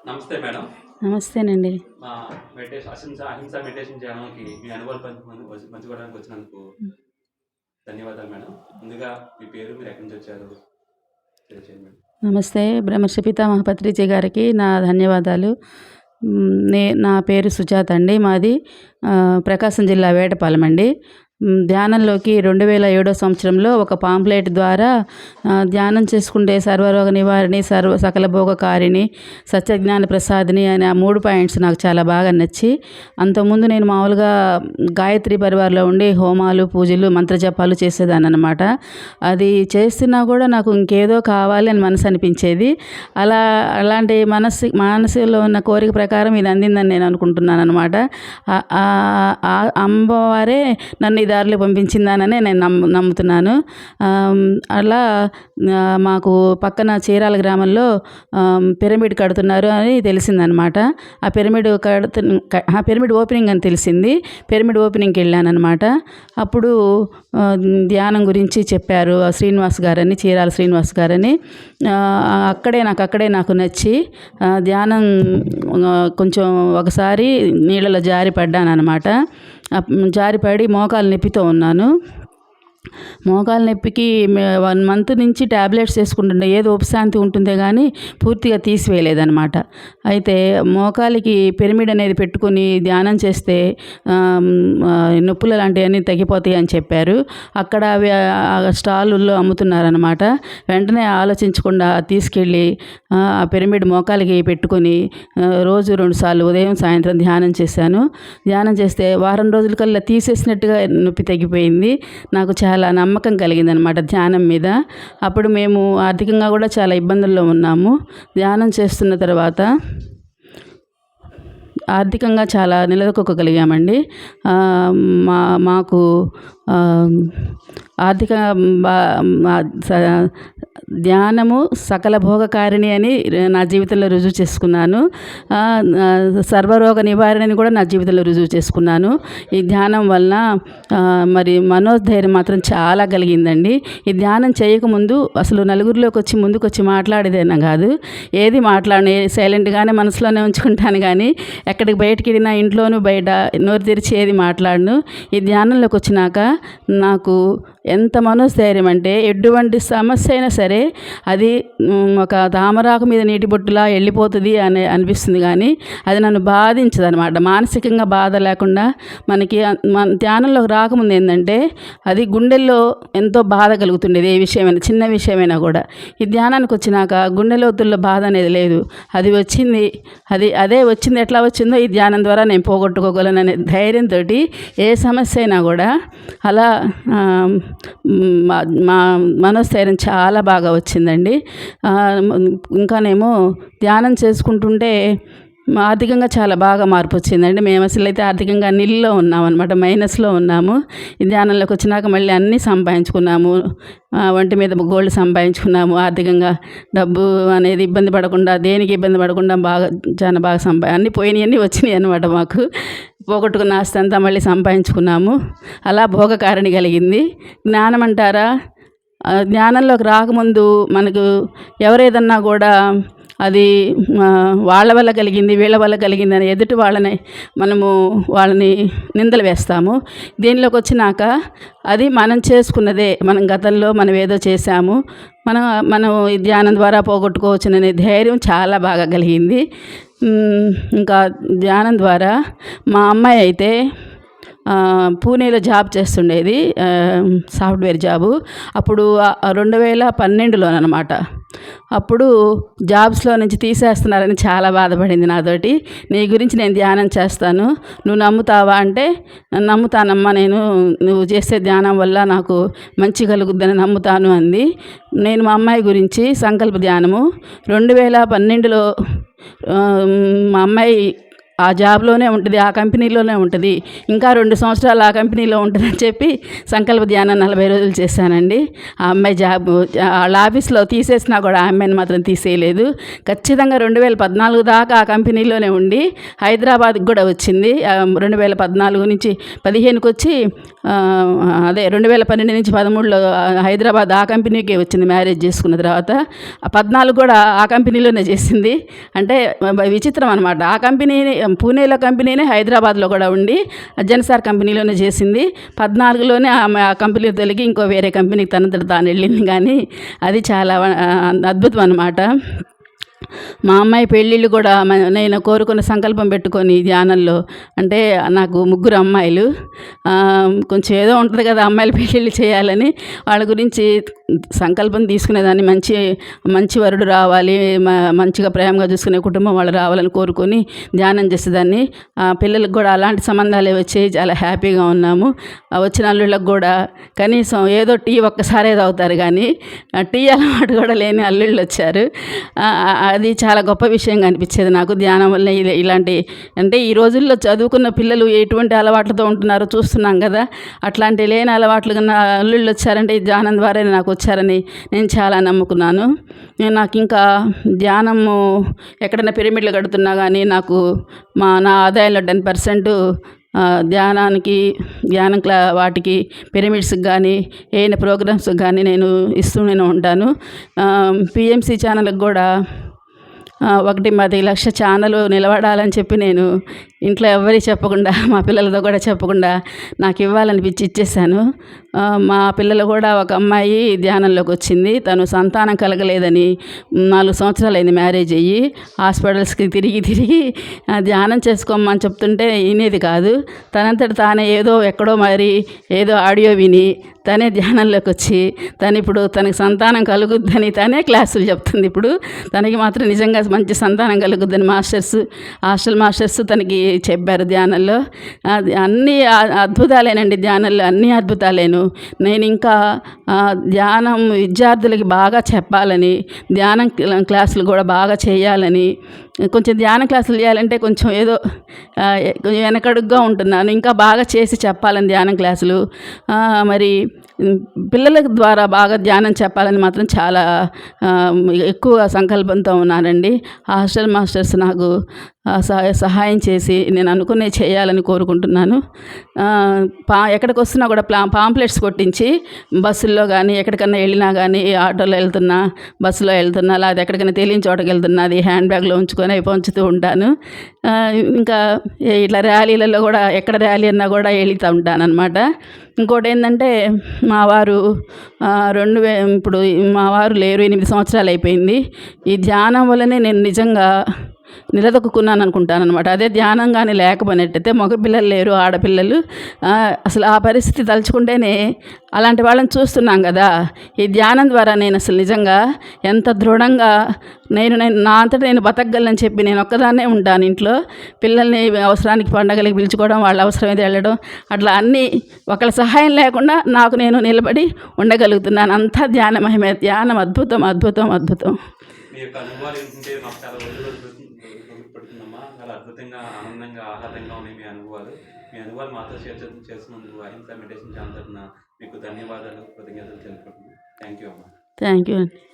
నమస్తే మేడం. నమస్తేనండి. మా అహింస మెడిటేషన్ ఛానల్‌కి మీ అనుభవాలు పంచుకోవడానికి వచ్చినందుకు ధన్యవాదాలు మేడం. ముందుగా మీ పేరు, మీరు ఎక్కడి నుంచి వచ్చారు తెలియజేయండి మేడం. నమస్తే. బ్రహ్మర్షి పితామహ పత్రిజీ గారికి నా ధన్యవాదాలు. నా పేరు సుజాత అండి. మాది ప్రకాశం జిల్లా వేటపాలెం అండి. ధ్యానంలోకి 2007 సంవత్సరంలో ఒక పాంప్లెట్ ద్వారా ధ్యానం చేసుకుంటే సర్వరోగ నివారిణి, సకల భోగకారిణి, సత్యజ్ఞాన ప్రసాదిని అనే ఆ 3 పాయింట్స్ నాకు చాలా బాగా నచ్చి, అంతకుముందు నేను మామూలుగా గాయత్రి పరివార్లో ఉండి హోమాలు, పూజలు, మంత్రజపాలు చేసేదాన్ని అనమాట. అది చేస్తున్నా కూడా నాకు ఇంకేదో కావాలి అని మనసు అనిపించేది. అలాంటి మనసులో ఉన్న కోరిక ప్రకారం ఇది అందిందని నేను అనుకుంటున్నాను అనమాట. అమ్మవారే నన్ను ఈ దారిలో పంపించిందాననే నేను నమ్ముతున్నాను. అలా మాకు పక్కన చీరాల గ్రామంలో పిరమిడ్ కడుతున్నారు అని తెలిసిందనమాట. ఆ పిరమిడ్ ఓపెనింగ్ అని తెలిసింది. పిరమిడ్ ఓపెనింగ్కి వెళ్ళానమాట. అప్పుడు ధ్యానం గురించి చెప్పారు శ్రీనివాస్ గారని, చీరాల శ్రీనివాస్ గారని. అక్కడే నాకు నచ్చి ధ్యానం కొంచెం ఒకసారి నీళ్ళలో జారి పడ్డాను అనమాట. జారిపడి మోకాలు నొప్పితో ఉన్నాను. మోకాలు నొప్పికి 1 మంత్ నుంచి ట్యాబ్లెట్స్ వేసుకుంటుండే, ఏదో ఉపశాంతి ఉంటుందే కానీ పూర్తిగా తీసివేయలేదనమాట. అయితే మోకాలికి పిరమిడ్ అనేది పెట్టుకుని ధ్యానం చేస్తే నొప్పులు లాంటివన్నీ తగ్గిపోతాయి అని చెప్పారు. అక్కడ అవి స్టాలుల్లో అమ్ముతున్నారనమాట. వెంటనే ఆలోచించకుండా తీసుకెళ్ళి ఆ పిరమిడ్ మోకాలికి పెట్టుకొని రోజు 2 సార్లు ఉదయం సాయంత్రం ధ్యానం చేశాను. ధ్యానం చేస్తే వారం రోజులకల్లా తీసేసినట్టుగా నొప్పి తగ్గిపోయింది. నాకు చాలా నమ్మకం కలిగిందనమాట ధ్యానం మీద. అప్పుడు మేము ఆర్థికంగా కూడా చాలా ఇబ్బందుల్లో ఉన్నాము. ధ్యానం చేస్తున్న తర్వాత ఆర్థికంగా చాలా నిలదొక్కగలిగామండి. మాకు ఆర్థిక ధ్యానము సకల భోగకారిణి అని నా జీవితంలో రుజువు చేసుకున్నాను. సర్వరోగ నివారణని కూడా నా జీవితంలో రుజువు చేసుకున్నాను. ఈ ధ్యానం వలన మరి మనోధైర్యం మాత్రం చాలా కలిగిందండి. ఈ ధ్యానం చేయకముందు అసలు నలుగురిలోకి వచ్చి ముందుకొచ్చి మాట్లాడేదేనా కాదు. ఏది మాట్లాడని సైలెంట్గానే మనసులోనే ఉంచుకుంటాను కానీ ఎక్కడికి బయటికి వెళ్ళినా ఇంట్లోనూ బయట నోరు తెరిచి ఏది మాట్లాడను. ఈ ధ్యానంలోకి వచ్చినాక నాకు ఎంత మనోస్థైర్యం అంటే ఎటువంటి సమస్య అయినా సరే అది ఒక తామరాకు మీద నీటి బొట్టులా వెళ్ళిపోతుంది అని అనిపిస్తుంది కానీ అది నన్ను బాధించదు అనమాట. మానసికంగా బాధ లేకుండా మనకి ధ్యానంలోకి రాకముందు ఏంటంటే అది గుండెల్లో ఎంతో బాధ కలుగుతుండేది. ఏ విషయమైనా చిన్న విషయమైనా కూడా. ఈ ధ్యానానికి వచ్చినాక గుండె లోతుల్లో బాధ అనేది లేదు. అది వచ్చింది, అదే వచ్చింది, ఎట్లా వచ్చిందో ఈ ధ్యానం ద్వారా నేను పోగొట్టుకోగలను అనే ధైర్యంతో ఏ సమస్య అయినా కూడా అలా మా మనోస్థైర్యం చాలా బాగా వచ్చిందండి. ఇంకానేమో ధ్యానం చేసుకుంటుంటే ఆర్థికంగా చాలా బాగా మార్పు వచ్చిందండి. మేము అసలు అయితే ఆర్థికంగా నిల్లో ఉన్నామన్నమాట, మైనస్లో ఉన్నాము. ఈ ధ్యానంలోకి వచ్చినాక మళ్ళీ అన్నీ సంపాదించుకున్నాము. ఒంటి మీద గోల్డ్ సంపాదించుకున్నాము. ఆర్థికంగా డబ్బు అనేది ఇబ్బంది పడకుండా, దేనికి ఇబ్బంది పడకుండా చాలా బాగా అన్నీ పోయినాయి వచ్చినాయి అన్నమాట. మాకు పోగొట్టుకున్న ఆస్తి అంతా మళ్ళీ సంపాదించుకున్నాము. అలా భోగకారిణి కలిగింది. జ్ఞానం అంటారా, జ్ఞానంలోకి రాకముందు మనకు ఎవరేదన్నా కూడా అది వాళ్ళ వల్ల కలిగింది, వీళ్ళ వల్ల కలిగింది అని ఎదుటి వాళ్ళని నిందలు వేస్తాము. దీనిలోకి వచ్చినాక అది మనం చేసుకున్నదే, మనం గతంలో మనం ఏదో చేశాము, మనం ఈ ధ్యానం ద్వారా పోగొట్టుకోవచ్చుననే ధైర్యం చాలా బాగా కలిగింది. ఇంకా ధ్యానం ద్వారా మా అమ్మాయి అయితే పూణేలో జాబ్ చేస్తుండేది, సాఫ్ట్వేర్ జాబు. అప్పుడు 2012లోనమాట. అప్పుడు జాబ్స్లో నుంచి తీసేస్తున్నారని చాలా బాధపడింది నాతోటి. నీ గురించి నేను ధ్యానం చేస్తాను, నువ్వు నమ్ముతావా అంటే, నమ్ముతానమ్మా, నువ్వు చేసే ధ్యానం వల్ల నాకు మంచి కలుగుద్దని నమ్ముతాను అంది. నేను మా అమ్మాయి గురించి సంకల్ప ధ్యానము 2012లో మా అమ్మాయి ఆ జాబ్లోనే ఉంటుంది, ఆ కంపెనీలోనే ఉంటుంది, ఇంకా 2 సంవత్సరాలు ఆ కంపెనీలో ఉంటుందని చెప్పి సంకల్ప ధ్యానం 40 రోజులు చేశానండి. ఆ అమ్మాయి జాబ్ వాళ్ళ ఆఫీస్లో తీసేసినా కూడా ఆ అమ్మాయిని మాత్రం తీసేయలేదు. ఖచ్చితంగా 2014 దాకా ఆ కంపెనీలోనే ఉండి హైదరాబాద్కి కూడా వచ్చింది. 2014 నుంచి 15కి వచ్చి అదే 2012 నుంచి 13లో హైదరాబాద్ ఆ కంపెనీకే వచ్చింది మ్యారేజ్ చేసుకున్న తర్వాత. ఆ 14 కూడా ఆ కంపెనీలోనే చేసింది. అంటే విచిత్రం అనమాట. ఆ కంపెనీ పూణేలో కంపెనీనే హైదరాబాద్లో కూడా ఉండి జన్సార్ కంపెనీలోనే చేసింది. 14లోనే ఆమె ఆ కంపెనీ తొలగి ఇంకో వేరే కంపెనీకి తనంతట తాను వెళ్ళింది. కానీ అది చాలా అద్భుతం అనమాట. మా అమ్మాయి పెళ్ళిళ్ళు కూడా నేను కోరుకున్న సంకల్పం పెట్టుకొని ధ్యానంలో, అంటే నాకు 3 అమ్మాయిలు. కొంచెం ఏదో ఉంటుంది కదా అమ్మాయిల పెళ్ళిళ్ళు చేయాలని, వాళ్ళ గురించి సంకల్పం తీసుకునేదాన్ని. మంచి వరుడు రావాలి, మంచిగా ప్రేమగా చూసుకునే కుటుంబం వాళ్ళు రావాలని కోరుకొని ధ్యానం చేసేదాన్ని. పిల్లలకు కూడా అలాంటి సంబంధాలే వచ్చాయి. చాలా హ్యాపీగా ఉన్నాము. వచ్చిన అల్లుళ్ళకు కూడా కనీసం ఏదో టీ ఒక్కసారే తాగుతారు, కానీ టీ అలవాటు కూడా లేని అల్లుళ్ళు వచ్చారు. అది చాలా గొప్ప విషయంగా అనిపించేది నాకు. ధ్యానం వల్ల ఇలాంటి, అంటే ఈ రోజుల్లో చదువుకున్న పిల్లలు ఎటువంటి అలవాట్లతో ఉంటున్నారో చూస్తున్నాం కదా. అట్లాంటి లేని అలవాట్లు కన్నా అల్లుళ్ళు వచ్చారంటే ఈ ధ్యానం ద్వారానే నాకు వచ్చారని నేను చాలా నమ్ముకున్నాను. నాకు ఇంకా ధ్యానము ఎక్కడైనా పిరమిడ్లు కడుతున్నా కానీ నాకు నా ఆదాయంలో 10% ధ్యానానికి, వాటికి పిరమిడ్స్కి కానీ ఏదైనా ప్రోగ్రామ్స్కి కానీ నేను ఇస్తూనే ఉంటాను. పిఎంసి ఛానల్కి కూడా 1-10 లక్ష ఛానల్ నిలబడాలని చెప్పి నేను ఇంట్లో ఎవరికి చెప్పకుండా, మా పిల్లలతో కూడా చెప్పకుండా నాకు ఇవ్వాలనిపించి ఇచ్చేసాను. మా పిల్లలు కూడా ఒక అమ్మాయి ధ్యానంలోకి వచ్చింది. తను సంతానం కలగలేదని 4 సంవత్సరాలైంది మ్యారేజ్ అయ్యి. హాస్పిటల్స్కి తిరిగి ధ్యానం చేసుకోమని చెప్తుంటే వినేది కాదు. తనంతట తానే ఎక్కడో మరి ఏదో ఆడియో విని తనే ధ్యానంలోకి వచ్చి ఇప్పుడు తనకి సంతానం కలుగుద్దని తనే క్లాసులు చెప్తుంది. ఇప్పుడు తనకి మాత్రం నిజంగా మంచి సంతానం కలుగుద్దని హాస్టల్ మాస్టర్స్ తనకి చెప్పారు ధ్యానంలో. అన్నీ అద్భుతాలేనండి ధ్యానంలో, అన్నీ అద్భుతాలేను. నేను ఇంకా ధ్యానం విద్యార్థులకి బాగా చెప్పాలని, ధ్యానం క్లాసులు కూడా బాగా చేయాలని, కొంచెం ధ్యాన క్లాసులు చేయాలంటే కొంచెం వెనకడుగ్గా ఉంటున్నాను. ఇంకా బాగా చేసి చెప్పాలని ధ్యానం క్లాసులు, మరి పిల్లల ద్వారా బాగా ధ్యానం చెప్పాలని మాత్రం చాలా ఎక్కువ సంకల్పంతో ఉన్నానండి. హాస్టల్ మాస్టర్స్ నాకు సహాయం చేసి నేను అనుకునే చేయాలని కోరుకుంటున్నాను. ఎక్కడికి వస్తున్నా కూడా పాంప్లెట్స్ కొట్టించి బస్సుల్లో కానీ ఎక్కడికన్నా వెళ్ళినా కానీ, ఆటోలో వెళ్తున్నా, బస్సులో వెళ్తున్నా, లేదా ఎక్కడికైనా తెలియని చోటకి వెళ్తున్నా అది హ్యాండ్ బ్యాగ్లో ఉంచుకొని అవి పంచుతూ ఉంటాను. ఇంకా ఇట్లా ర్యాలీలలో కూడా ఎక్కడ ర్యాలీ అన్నా కూడా వెళుతూ ఉంటాను అనమాట. ఇంకోటి ఏంటంటే మా వారు ఇప్పుడు మా వారు లేరు, 8 సంవత్సరాలు అయిపోయింది. ఈ ధ్యానం వల్లనే నేను నిజంగా నిలదొక్కున్నాను అనుకుంటాను అనమాట. అదే ధ్యానం కానీ లేకపోయినట్టయితే మగపిల్లలు లేరు, ఆడపిల్లలు, అసలు ఆ పరిస్థితి తలుచుకుంటేనే అలాంటి వాళ్ళని చూస్తున్నాం కదా. ఈ ధ్యానం ద్వారా నేను అసలు నిజంగా ఎంత దృఢంగా నా అంతటా నేను బతకగలను చెప్పి నేను ఒక్కదాన్నే ఉంటాను ఇంట్లో. పిల్లల్ని అవసరానికి పండగలకి పిలుచుకోవడం, వాళ్ళ అవసరమైతే వెళ్ళడం, అట్లా అన్నీ ఒకళ్ళ సహాయం లేకుండా నాకు నేను నిలబడి ఉండగలుగుతున్నాను. అంతా ధ్యాన మహిమే. ధ్యానం అద్భుతం, అద్భుతం, అద్భుతం. మీ యొక్క అనుభవాలు ఏంటంటే మాకు చాలా రోజులు పడుతుందమ్మా. చాలా అద్భుతంగా, ఆనందంగా, ఆహ్లాదంగా ఉన్నాయి మీ అనుభవాలు మాతో షేర్ చేస్తున్నందుకు అహింస మెడిటేషన్ ఛానల్ తరపున మీకు ధన్యవాదాలు, కృతజ్ఞతలు తెలుపుకుంటున్నాను. థ్యాంక్ యూ అమ్మా. Thank you.